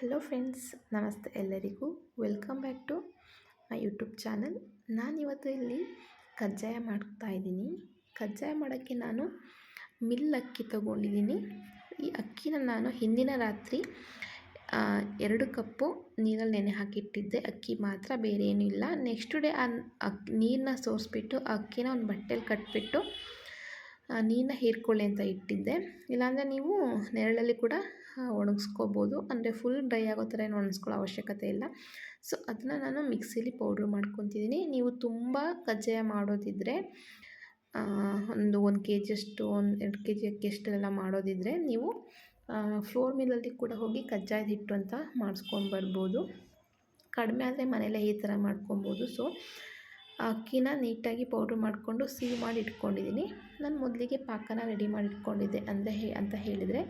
Hello friends, ನಮಸ್ತೆ ಎಲ್ಲರಿಗೂ. Welcome back to my YouTube channel. ನಾನಿವತ್ತು ಇಲ್ಲಿ ಕಜ್ಜಾಯ ಮಾಡ್ತಾಯಿದ್ದೀನಿ. ಕಜ್ಜಾಯ ಮಾಡೋಕ್ಕೆ ನಾನು ಮಿಲ್ ಅಕ್ಕಿ ತೊಗೊಂಡಿದ್ದೀನಿ. ಈ ಅಕ್ಕಿನ ನಾನು ಹಿಂದಿನ ರಾತ್ರಿ 2 ಕಪ್ಪು ನೀರಲ್ಲಿ ನೆನೆ ಹಾಕಿಟ್ಟಿದ್ದೆ. ಅಕ್ಕಿ ಮಾತ್ರ, ಬೇರೆ ಏನೂ ಇಲ್ಲ. ನೆಕ್ಸ್ಟ್ ಡೇ ನೀರನ್ನ ಸೋರಿಸ್ಬಿಟ್ಟು ಅಕ್ಕಿನ ಒಂದು ಬಟ್ಟೆಲಿ ಕಟ್ಬಿಟ್ಟು ನೀರನ್ನ ಹೀರ್ಕೊಳ್ಳಿ ಅಂತ ಇಟ್ಟಿದ್ದೆ. ಇಲ್ಲಾಂದರೆ ನೀವು ನೆರಳಲ್ಲಿ ಕೂಡ ಒಣಗಿಸ್ಕೋಬೋದು. ಅಂದರೆ ಫುಲ್ ಡ್ರೈ ಆಗೋ ಥರ ಏನು ಒಣಗಿಸ್ಕೊಳ್ಳೋ ಅವಶ್ಯಕತೆ ಇಲ್ಲ. ಸೊ ಅದನ್ನು ನಾನು ಮಿಕ್ಸಿಲಿ ಪೌಡ್ರ್ ಮಾಡ್ಕೊತಿದ್ದೀನಿ. ನೀವು ತುಂಬ ಕಜ್ಜಾಯ ಮಾಡೋದಿದ್ದರೆ, ಒಂದು 1 ಕೆ ಜಿಯಷ್ಟು, 2 ಕೆ ಜಿ ಅಕ್ಕಿಯಷ್ಟೆಲ್ಲ ಮಾಡೋದಿದ್ದರೆ ನೀವು ಫ್ಲೋರ್ ಮಿಲ್ಲಲ್ಲಿ ಕೂಡ ಹೋಗಿ ಕಜ್ಜಾಯದ ಹಿಟ್ಟು ಅಂತ ಮಾಡಿಸ್ಕೊಂಡು ಬರ್ಬೋದು. ಕಡಿಮೆ ಆದರೆ ಮನೇಲೇ ಈ ಥರ ಮಾಡ್ಕೊಬೋದು. ಸೊ ಅಕ್ಕಿನ ನೀಟಾಗಿ ಪೌಡ್ರ್ ಮಾಡಿಕೊಂಡು ಸಿಹಿ ಮಾಡಿ ಇಟ್ಕೊಂಡಿದ್ದೀನಿ. ನಾನು ಮೊದಲಿಗೆ ಪಾಕನ ರೆಡಿ ಮಾಡಿ ಇಟ್ಕೊಂಡಿದ್ದೆ. ಅಂತ ಹೇಳಿದರೆ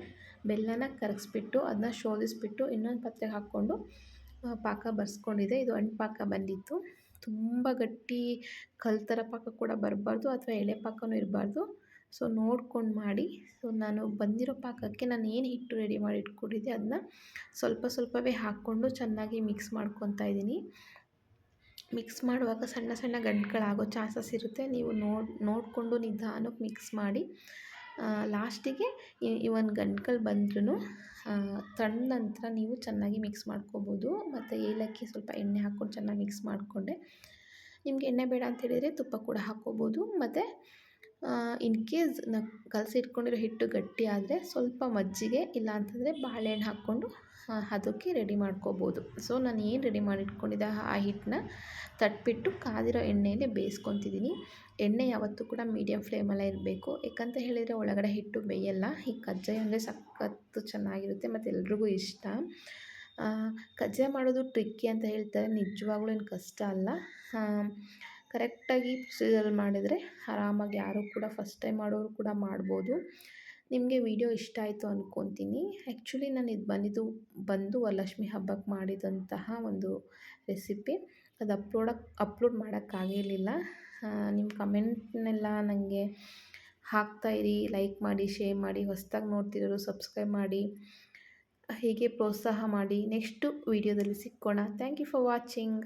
ಬೆಲ್ಲನ ಕರಗಿಸ್ಬಿಟ್ಟು ಅದನ್ನ ಶೋಧಿಸ್ಬಿಟ್ಟು ಇನ್ನೊಂದು ಪಾತ್ರೆಗೆ ಹಾಕ್ಕೊಂಡು ಪಾಕ ಬರ್ಸ್ಕೊಂಡಿದ್ದೆ. ಇದು ಅಂಟು ಪಾಕ ಬಂದಿತ್ತು. ತುಂಬ ಗಟ್ಟಿ ಕಲ್ಲು ಥರ ಪಾಕ ಕೂಡ ಬರಬಾರ್ದು, ಅಥವಾ ಎಳೆ ಪಾಕನೂ ಇರಬಾರ್ದು. ಸೊ ನೋಡ್ಕೊಂಡು ಮಾಡಿ. ಸೊ ನಾನು ಬಂದಿರೋ ಪಾಕಕ್ಕೆ ನಾನು ಏನು ಹಿಟ್ಟು ರೆಡಿ ಮಾಡಿ ಇಟ್ಕೊಂಡಿದ್ದೆ ಅದನ್ನ ಸ್ವಲ್ಪವೇ ಹಾಕ್ಕೊಂಡು ಚೆನ್ನಾಗಿ ಮಿಕ್ಸ್ ಮಾಡ್ಕೊತಾ ಇದ್ದೀನಿ. ಮಿಕ್ಸ್ ಮಾಡುವಾಗ ಸಣ್ಣ ಸಣ್ಣ ಗಂಟುಗಳಾಗೋ ಚಾನ್ಸಸ್ ಇರುತ್ತೆ. ನೀವು ನೋಡಿಕೊಂಡು ನಿಧಾನಕ್ಕೆ ಮಿಕ್ಸ್ ಮಾಡಿ. ಲಾಸ್ಟಿಗೆ ಈ ಒಂದು ಗಂಟುಗಳು ಬಂದ್ರೂ ತಣ್ಣ ನಂತರ ನೀವು ಚೆನ್ನಾಗಿ ಮಿಕ್ಸ್ ಮಾಡ್ಕೋಬೋದು. ಮತ್ತು ಏಲಕ್ಕಿ, ಸ್ವಲ್ಪ ಎಣ್ಣೆ ಹಾಕ್ಕೊಂಡು ಚೆನ್ನಾಗಿ ಮಿಕ್ಸ್ ಮಾಡಿಕೊಂಡೆ. ನಿಮಗೆ ಎಣ್ಣೆ ಬೇಡ ಅಂತ ಹೇಳಿದರೆ ತುಪ್ಪ ಕೂಡ ಹಾಕ್ಕೋಬೋದು. ಮತ್ತು ಇನ್ ಕೇಸ್ ಕಲಸಿಟ್ಕೊಂಡಿರೋ ಹಿಟ್ಟು ಗಟ್ಟಿ ಆದರೆ ಸ್ವಲ್ಪ ಮಜ್ಜಿಗೆ, ಇಲ್ಲ ಅಂತಂದರೆ ಬಾಳೆಹಣ್ಣು ಹಾಕ್ಕೊಂಡು ಅದಕ್ಕೆ ರೆಡಿ ಮಾಡ್ಕೋಬೋದು. ಸೊ ನಾನು ಏನು ರೆಡಿ ಮಾಡಿ ಇಟ್ಕೊಂಡಿದ್ದೆ ಆ ಹಿಟ್ಟನ್ನ ತಟ್ಬಿಟ್ಟು ಕಾದಿರೋ ಎಣ್ಣೆಯಲ್ಲಿ ಬೇಯಿಸ್ಕೊತಿದ್ದೀನಿ. ಎಣ್ಣೆ ಯಾವತ್ತೂ ಕೂಡ ಮೀಡಿಯಮ್ ಫ್ಲೇಮಲ್ಲೇ ಇರಬೇಕು. ಯಾಕಂತ ಹೇಳಿದರೆ ಒಳಗಡೆ ಹಿಟ್ಟು ಬೇಯಲ್ಲ. ಈ ಕಜ್ಜಾಯ ಅಂದರೆ ಸಖತ್ತು ಚೆನ್ನಾಗಿರುತ್ತೆ ಮತ್ತು ಎಲ್ರಿಗೂ ಇಷ್ಟ. ಕಜ್ಜಾಯ ಮಾಡೋದು ಟ್ರಿಕ್ಕಿ ಅಂತ ಹೇಳ್ತಾರೆ. ನಿಜವಾಗ್ಲೂ ಏನು ಕಷ್ಟ ಅಲ್ಲ. ಕರೆಕ್ಟಾಗಿ ಪ್ರೊಸೀಜರಲ್ಲಿ ಮಾಡಿದರೆ ಆರಾಮಾಗಿ ಯಾರು ಕೂಡ ಫಸ್ಟ್ ಟೈಮ್ ಮಾಡೋರು ಕೂಡ ಮಾಡ್ಬೋದು. ನಿಮಗೆ ವಿಡಿಯೋ ಇಷ್ಟ ಆಯಿತು ಅಂದ್ಕೊತೀನಿ. ಆ್ಯಕ್ಚುಲಿ ನಾನು ಇದು ಬಂದು ವರಲಕ್ಷ್ಮಿ ಹಬ್ಬಕ್ಕೆ ಮಾಡಿದಂತಹ ಒಂದು ರೆಸಿಪಿ. ಅದು ಅಪ್ಲೋಡ್ ಮಾಡೋಕ್ಕಾಗಿರಲಿಲ್ಲ. ನಿಮ್ಮ ಕಮೆಂಟ್ನೆಲ್ಲ ನನಗೆ ಹಾಕ್ತಾಯಿರಿ. ಲೈಕ್ ಮಾಡಿ, ಶೇರ್ ಮಾಡಿ. ಹೊಸದಾಗಿ ನೋಡ್ತಿರೋರು ಸಬ್ಸ್ಕ್ರೈಬ್ ಮಾಡಿ. ಹೀಗೆ ಪ್ರೋತ್ಸಾಹ ಮಾಡಿ. ನೆಕ್ಸ್ಟು ವಿಡಿಯೋದಲ್ಲಿ ಸಿಕ್ಕೋಣ. Thank you for watching.